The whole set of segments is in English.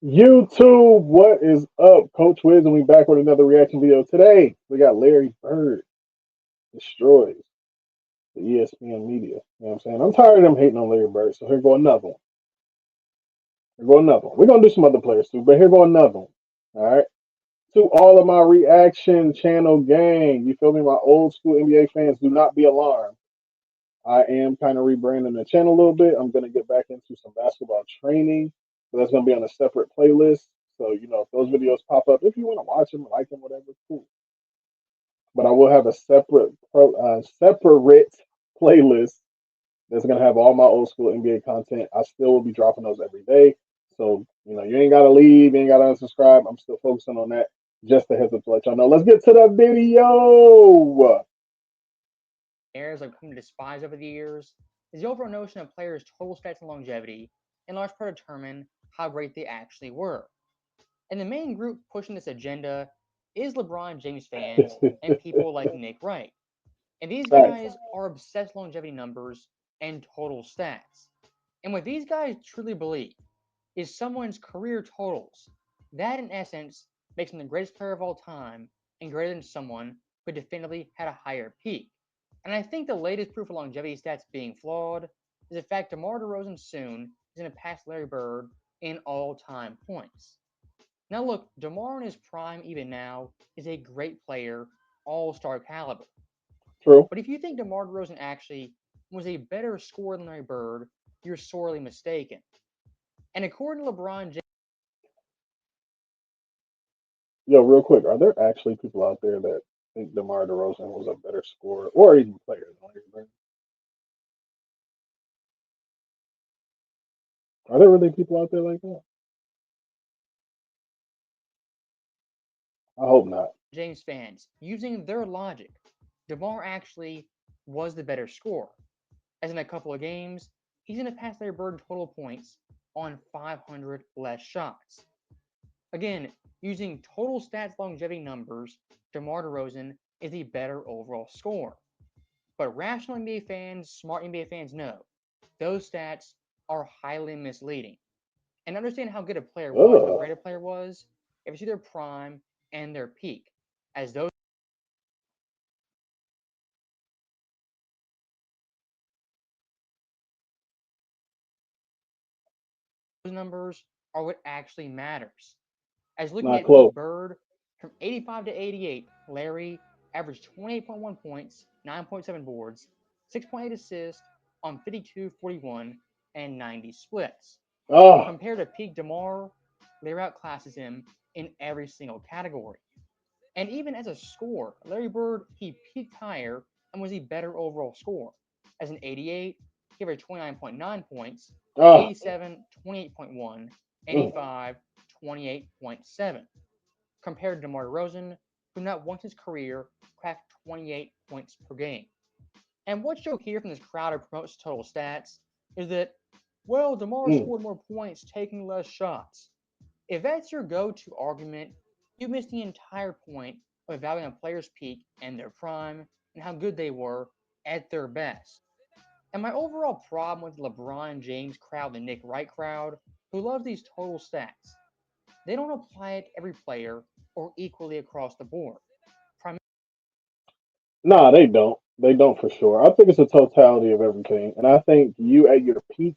YouTube, what is up? Coach Wiz, and we back with another reaction video. Today, we got Larry Bird destroys the ESPN media. You know what I'm saying? I'm tired of them hating on Larry Bird, so here go another one. Here go another one. We're going to do some other players too, but here go another one. All right? To all of my reaction channel gang, you feel me? My old school NBA fans, do not be alarmed. I am kind of rebranding the channel a little bit. I'm going to get back into some basketball training. So that's going to be on a separate playlist. So, if those videos pop up, if you want to watch them, like them, whatever, cool. But I will have a separate playlist that's going to have all my old school NBA content. I still will be dropping those every day. So, you ain't got to leave, you ain't got to unsubscribe. I'm still focusing on that. Just a heads up to let y'all know. Let's get to the video. Players I've come to despise over the years is the overall notion of players' total stats and longevity, in large part determine how great they actually were. And the main group pushing this agenda is LeBron James fans and people like Nick Wright. And these Facts. guys are obsessed with longevity numbers and total stats. And what these guys truly believe is someone's career totals. That, in essence, makes them the greatest player of all time and greater than someone who definitively had a higher peak. And I think the latest proof of longevity stats being flawed is the fact DeMar DeRozan soon is going to pass Larry Bird in all-time points. Now look, DeMar in his prime even now is a great player, all-star caliber. True. But if you think DeMar DeRozan actually was a better scorer than Larry Bird, you're sorely mistaken. And according to LeBron James, Yo, real quick, are there actually people out there that think DeMar DeRozan was a better scorer or even player than Larry Bird? Are there really people out there like that? I hope not. Fans, using their logic, DeMar actually was the better scorer. As in a couple of games, he's going to pass Larry Bird in total points on 500 less shots. Again, using total stats longevity numbers, DeMar DeRozan is the better overall scorer. But rational NBA fans, smart NBA fans know those stats are highly misleading. And understand how good a player was, how Ugh. great a player was, if you see their prime and their peak, as those numbers are what actually matters. As looking Not at peak close. Bird, from 85 to 88, Larry averaged 28.1 points, 9.7 boards, 6.8 assists on 52, 41, and 90 splits. Oh, Compared to peak DeMar, Larry outclasses him in every single category. And even as a scorer, Larry Bird, he peaked higher and was a better overall scorer. As an 88, he averaged 29.9 points, oh, 87, 28.1, mm. 85, 28.7, compared to DeMar DeRozan, who not once in his career cracked 28 points per game. And what you'll hear from this crowd who promotes total stats is that, well, DeMar Mm. scored more points taking less shots. If that's your go-to argument, you miss the entire point of evaluating a player's peak and their prime and how good they were at their best. And my overall problem with the LeBron James crowd, the Nick Wright crowd, who loves these total stats, they don't apply it to every player or equally across the board. Nah, they don't. They don't for sure. I think it's a totality of everything, and I think you at your peak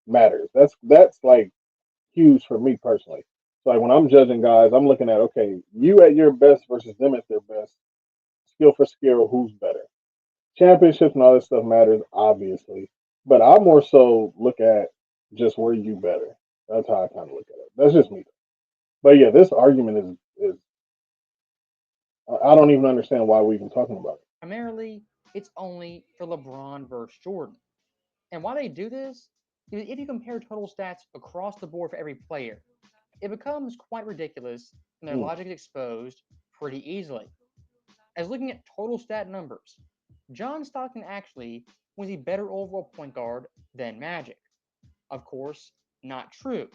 matters. That's like huge for me personally. So like when I'm judging guys, I'm looking at okay, you at your best versus them at their best, skill for skill, who's better. Championships and all this stuff matters, obviously, but I more so look at just where you better. That's how I kind of look at it. That's just me. But yeah, this argument is I don't even understand why we're even talking about it. Primarily, it's only for LeBron versus Jordan. And why they do this is if you compare total stats across the board for every player, it becomes quite ridiculous and their Mm. logic is exposed pretty easily. As looking at total stat numbers, John Stockton actually was a better overall point guard than Magic. Of course, not true.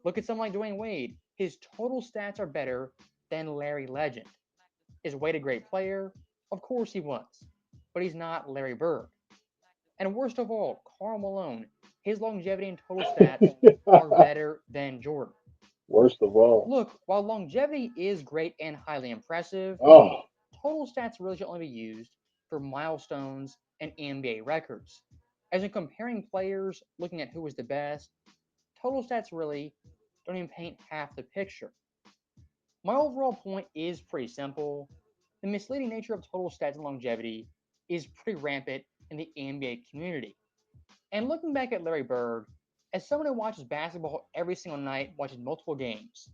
Look at someone like Dwayne Wade. His total stats are better than Larry Legend. Is Wade a great player? Of course he was. But he's not Larry Bird. And worst of all, Karl Malone, his longevity and total stats are better than Jordan. Worst of all. Look, while longevity is great and highly impressive, Oh, total stats really should only be used for milestones and NBA records. As in comparing players, looking at who was the best, total stats really don't even paint half the picture. My overall point is pretty simple. The misleading nature of total stats and longevity is pretty rampant in the NBA community. And looking back at Larry Bird, as someone who watches basketball every single night, watches multiple games,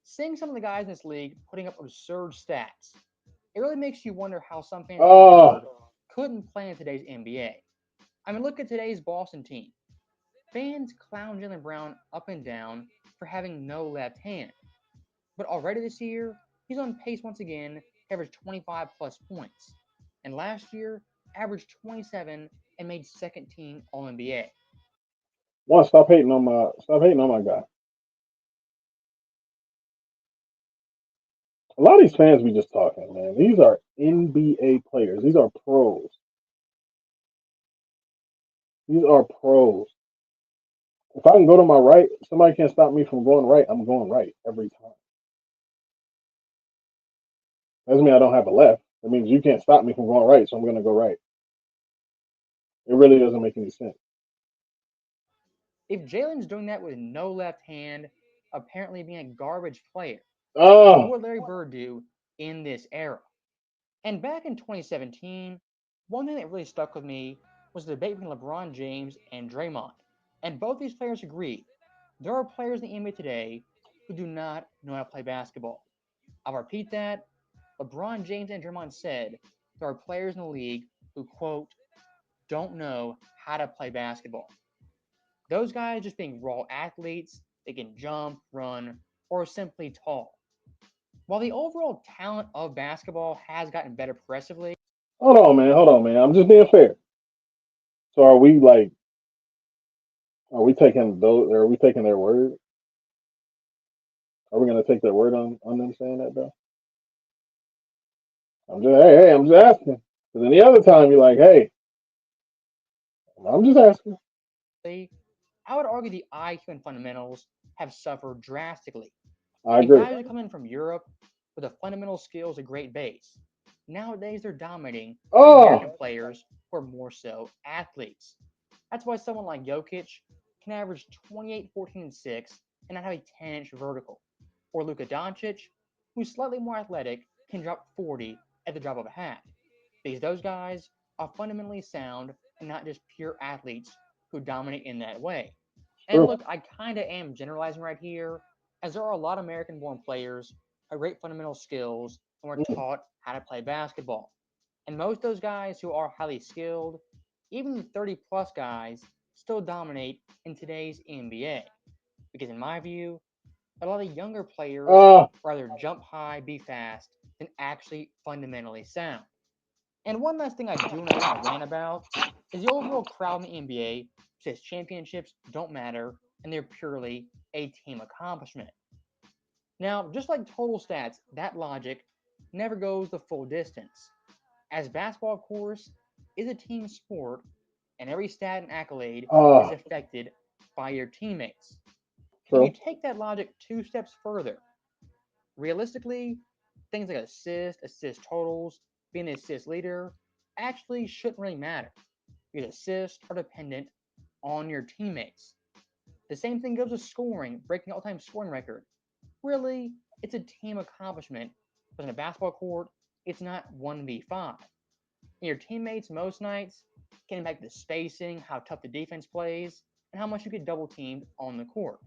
seeing some of the guys in this league putting up absurd stats, it really makes you wonder how some fans like oh, Bird couldn't play in today's NBA. I mean, look at today's Boston team. Fans clown Jalen Brown up and down for having no left hand. But already this year, he's on pace once again to average 25 plus points. And last year, averaged 27 and made second team All NBA. one, stop hating on my guy. A lot of these fans be just talking, man. These are NBA players. These are pros. These are pros. If I can go to my right, somebody can't stop me from going right. I'm going right every time. Doesn't mean I don't have a left. That means you can't stop me from going right, so I'm gonna go right. It really doesn't make any sense. If Jalen's doing that with no left hand, apparently being a garbage player, what Oh, would Larry Bird do in this era? And back in 2017, one thing that really stuck with me was the debate between LeBron James and Draymond. And both these players agreed there are players in the NBA today who do not know how to play basketball. I'll repeat that. LeBron James and Draymond said there are players in the league who, quote, don't know how to play basketball. Those guys just being raw athletes, they can jump, run, or simply tall. While the overall talent of basketball has gotten better progressively, hold on, man. Hold on, man. I'm just being fair. So are we like, are we taking those? Are we taking their word? Are we gonna take their word on them saying that though? I'm just asking. Because any other time you're like, hey, I'm just asking. I would argue the IQ and fundamentals have suffered drastically. I And agree. guys who come in from Europe with the fundamental skills a great base, nowadays they're dominating the American Oh, players who are more so athletes. That's why someone like Jokic can average 28, 14, and 6 and not have a 10-inch vertical. Or Luka Doncic, who's slightly more athletic, can drop 40 at the drop of a hat. Because those guys are fundamentally sound and not just pure athletes who dominate in that way. And true. look, I kind of am generalizing right here, as there are a lot of American born players who have great fundamental skills and were Mm, taught how to play basketball. And most of those guys who are highly skilled, even the 30 plus guys, still dominate in today's NBA. Because in my view, a lot of younger players oh, rather jump high, be fast, than actually fundamentally sound. And one last thing I do want to kind of rant about is the overall crowd in the NBA says championships don't matter and they're purely a team accomplishment. Now, just like total stats, that logic never goes the full distance. As basketball, of course, is a team sport, and every stat and accolade is oh, affected by your teammates. If you true. take that logic two steps further, realistically, things like assist totals, being the assist leader, actually shouldn't really matter because assists are dependent on your teammates. The same thing goes with scoring, breaking all time scoring record. Really, it's a team accomplishment, but in a basketball court, it's not 1v5. And your teammates most nights can impact the spacing, how tough the defense plays, and how much you get double teamed on the court.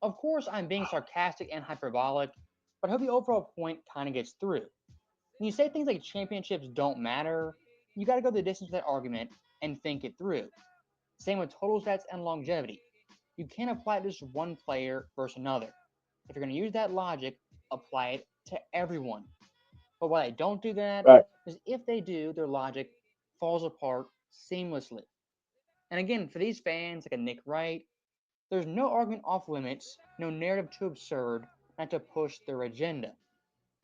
Of course, I'm being sarcastic and hyperbolic, but I hope the overall point kind of gets through. When you say things like championships don't matter, you got to go the distance with that argument and think it through. Same with total stats and longevity. You can't apply it to just one player versus another. If you're going to use that logic, apply it to everyone. But why they don't do that Right. is if they do, their logic falls apart seamlessly. And again, for these fans like a Nick Wright, there's no argument off limits, no narrative too absurd not to push their agenda.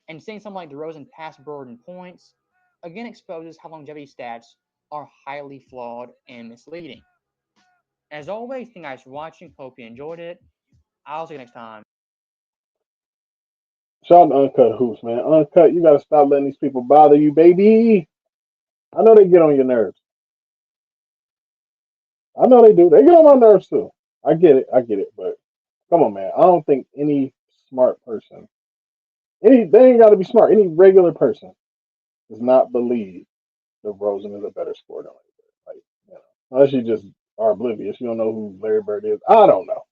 And seeing someone like DeRozan pass Bird in points again exposes how longevity stats are highly flawed and misleading. As always, thank you guys for watching. Hope you enjoyed it. I'll see you next time. Shout out to Uncut Hoops, man. Uncut, you gotta stop letting these people bother you, baby. I know they get on your nerves. I know they do. They get on my nerves too. I get it. I get it. But come on, man. I don't think any smart person, they ain't got to be smart. Any regular person does not believe that Rosen is a better scorer than Larry Bird. Like, unless you just are oblivious, you don't know who Larry Bird is. I don't know.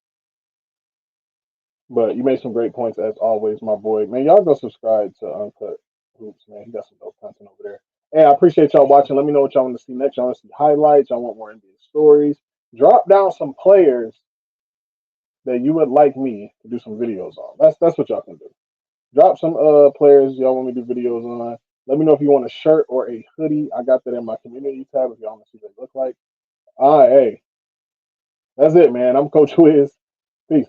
But you made some great points as always, my boy. Man, y'all go subscribe to Uncut Hoops, man. He got some dope content over there. Hey, I appreciate y'all watching. Let me know what y'all want to see next. Y'all want to see highlights. Y'all want more NBA stories. Drop down some players that you would like me to do some videos on. That's what y'all can do. Drop some players y'all want me to do videos on. Let me know if you want a shirt or a hoodie. I got that in my community tab if y'all want to see what they look like. All right, hey, that's it, man. I'm Coach Wiz. Peace.